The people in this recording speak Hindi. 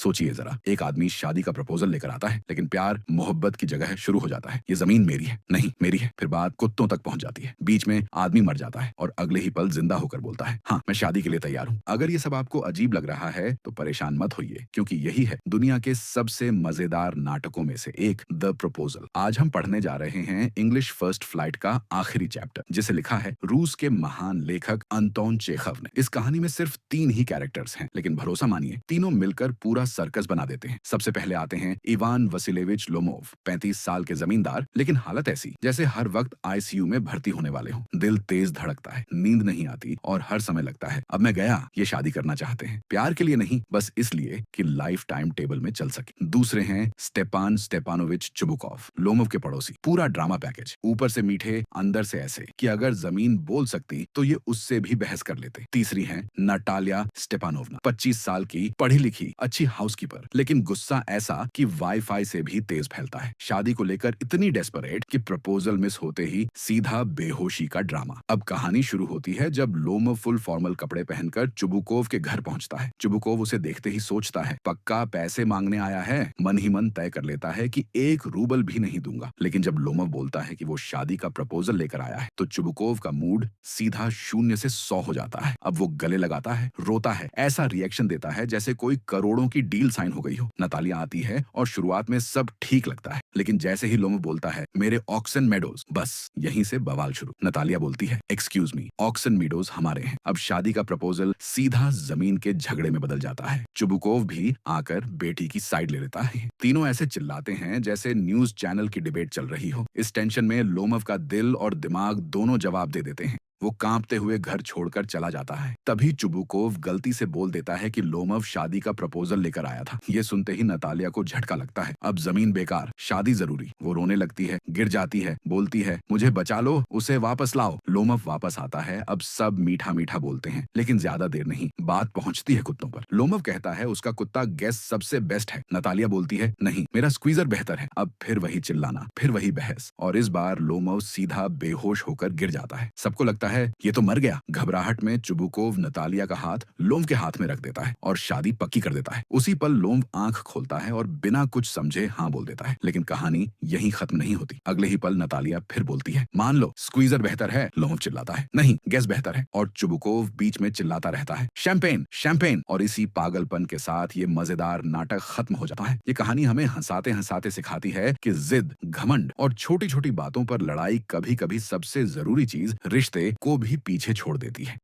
सोचिए जरा, एक आदमी शादी का प्रपोजल लेकर आता है, लेकिन प्यार मोहब्बत की जगह शुरू हो जाता है। ये जमीन मेरी है, नहीं मेरी है। फिर बात कुत्तों तक पहुंच जाती है। बीच में आदमी मर जाता है और अगले ही पल जिंदा होकर बोलता है, हाँ मैं शादी के लिए तैयार हूँ। अगर ये सब आपको अजीब लग रहा है तो परेशान मत होइए, क्योंकि यही है दुनिया के सबसे मजेदार नाटकों में से एक, द प्रपोजल। आज हम पढ़ने जा रहे हैं इंग्लिश फर्स्ट फ्लाइट का आखिरी चैप्टर, जिसे लिखा है रूस के महान लेखक अंतोन चेखव ने। इस कहानी में सिर्फ 3 ही कैरेक्टर्स हैं, लेकिन भरोसा मानिए तीनों मिलकर पूरा सर्कस बना देते हैं। सबसे पहले आते हैं इवान वसिलेविच लोमोव, 35 साल के जमींदार, लेकिन हालत ऐसी जैसे हर वक्त आईसीयू में भर्ती होने वाले हों। दिल तेज धड़कता है, नींद नहीं आती और हर समय लगता है अब मैं गया। ये शादी करना चाहते हैं, प्यार के लिए नहीं, बस इसलिए कि लाइफ टाइम टेबल में चल सके। दूसरे हैं स्टेपान स्टेपानोविच चुबुकॉव, लोमोव के पड़ोसी। पूरा ड्रामा पैकेज, ऊपर से मीठे अंदर से ऐसे कि अगर जमीन बोल सकती तो ये उससे भी बहस कर लेते। तीसरी हैं नटालिया स्टेपानोवना, 25 साल की, पढ़ी लिखी, अच्छी हाउसकीपर, लेकिन गुस्सा ऐसा कि वाईफाई से भी तेज फैलता है। शादी को लेकर इतनी डेस्परेट कि प्रपोजल मिस होते ही सीधा बेहोशी का ड्रामा। अब कहानी शुरू होती है जब लोमोव फुल फॉर्मल कपड़े पहनकर चुबुकोव के घर पहुंचता है। चुबुकोव उसे देखते ही सोचता है पक्का पैसे मांगने आया है। मन ही मन तय कर लेता है कि 1 रूबल भी नहीं दूंगा। लेकिन जब लोमोव बोलता है कि वो शादी का प्रपोजल लेकर आया है तो चुबुकोव का मूड सीधा 0 से 100 हो जाता है। अब वो गले लगाता है, रोता है, ऐसा रिएक्शन देता है जैसे कोई करोड़ों की डील साइन हो गई हो। नतालिया आती है और शुरुआत में सब ठीक लगता है, लेकिन जैसे ही लोमोव बोलता है मेरे ऑक्सन मेडोज, बस यहीं से बवाल शुरू। नतालिया बोलती है एक्सक्यूज मी, ऑक्सन मेडोज हमारे हैं। अब शादी का प्रपोजल सीधा जमीन के झगड़े में बदल जाता है। चुबुकोव भी आकर बेटी की साइड ले लेता है। तीनों ऐसे चिल्लाते हैं जैसे न्यूज चैनल की डिबेट चल रही हो। इस टेंशन में लोमोव का दिल और दिमाग दोनों जवाब दे देते हैं। वो कांपते हुए घर छोड़कर चला जाता है। तभी चुबुकोव गलती से बोल देता है कि लोमोव शादी का प्रपोजल लेकर आया था। ये सुनते ही नतालिया को झटका लगता है। अब जमीन बेकार, शादी जरूरी। वो रोने लगती है, गिर जाती है, बोलती है मुझे बचा लो, उसे वापस लाओ। लोमोव वापस आता है। अब सब मीठा मीठा बोलते हैं, लेकिन ज्यादा देर नहीं, बात पहुंचती है कुत्तों पर। लोमोव कहता है उसका कुत्ता गेस सबसे बेस्ट है। नतालिया बोलती है नहीं, मेरा स्क्वीजर बेहतर है। अब फिर वही चिल्लाना, फिर वही बहस, और इस बार लोमोव सीधा बेहोश होकर गिर जाता है। सबको लगता है ये तो मर गया। घबराहट में चुबुकोव नतालिया का हाथ लोमोव के हाथ में रख देता है और शादी पक्की कर देता है। उसी पल लोमोव आंख खोलता है और बिना कुछ समझे हाँ बोल देता है। लेकिन कहानी यहीं खत्म नहीं होती। अगले ही पल नतालिया फिर बोलती है मान लो स्क्वीजर बेहतर है। लोमोव चिल्लाता है नहीं, गैस बेहतर है, और चुबुकोव बीच में चिल्लाता रहता है शैंपेन शैंपेन। और इसी पागलपन के साथ ये मजेदार नाटक खत्म हो जाता है। ये कहानी हमें हंसाते हंसाते सिखाती है कि जिद, घमंड और छोटी छोटी बातों पर लड़ाई कभी कभी सबसे जरूरी चीज, रिश्ते को भी पीछे छोड़ देती है।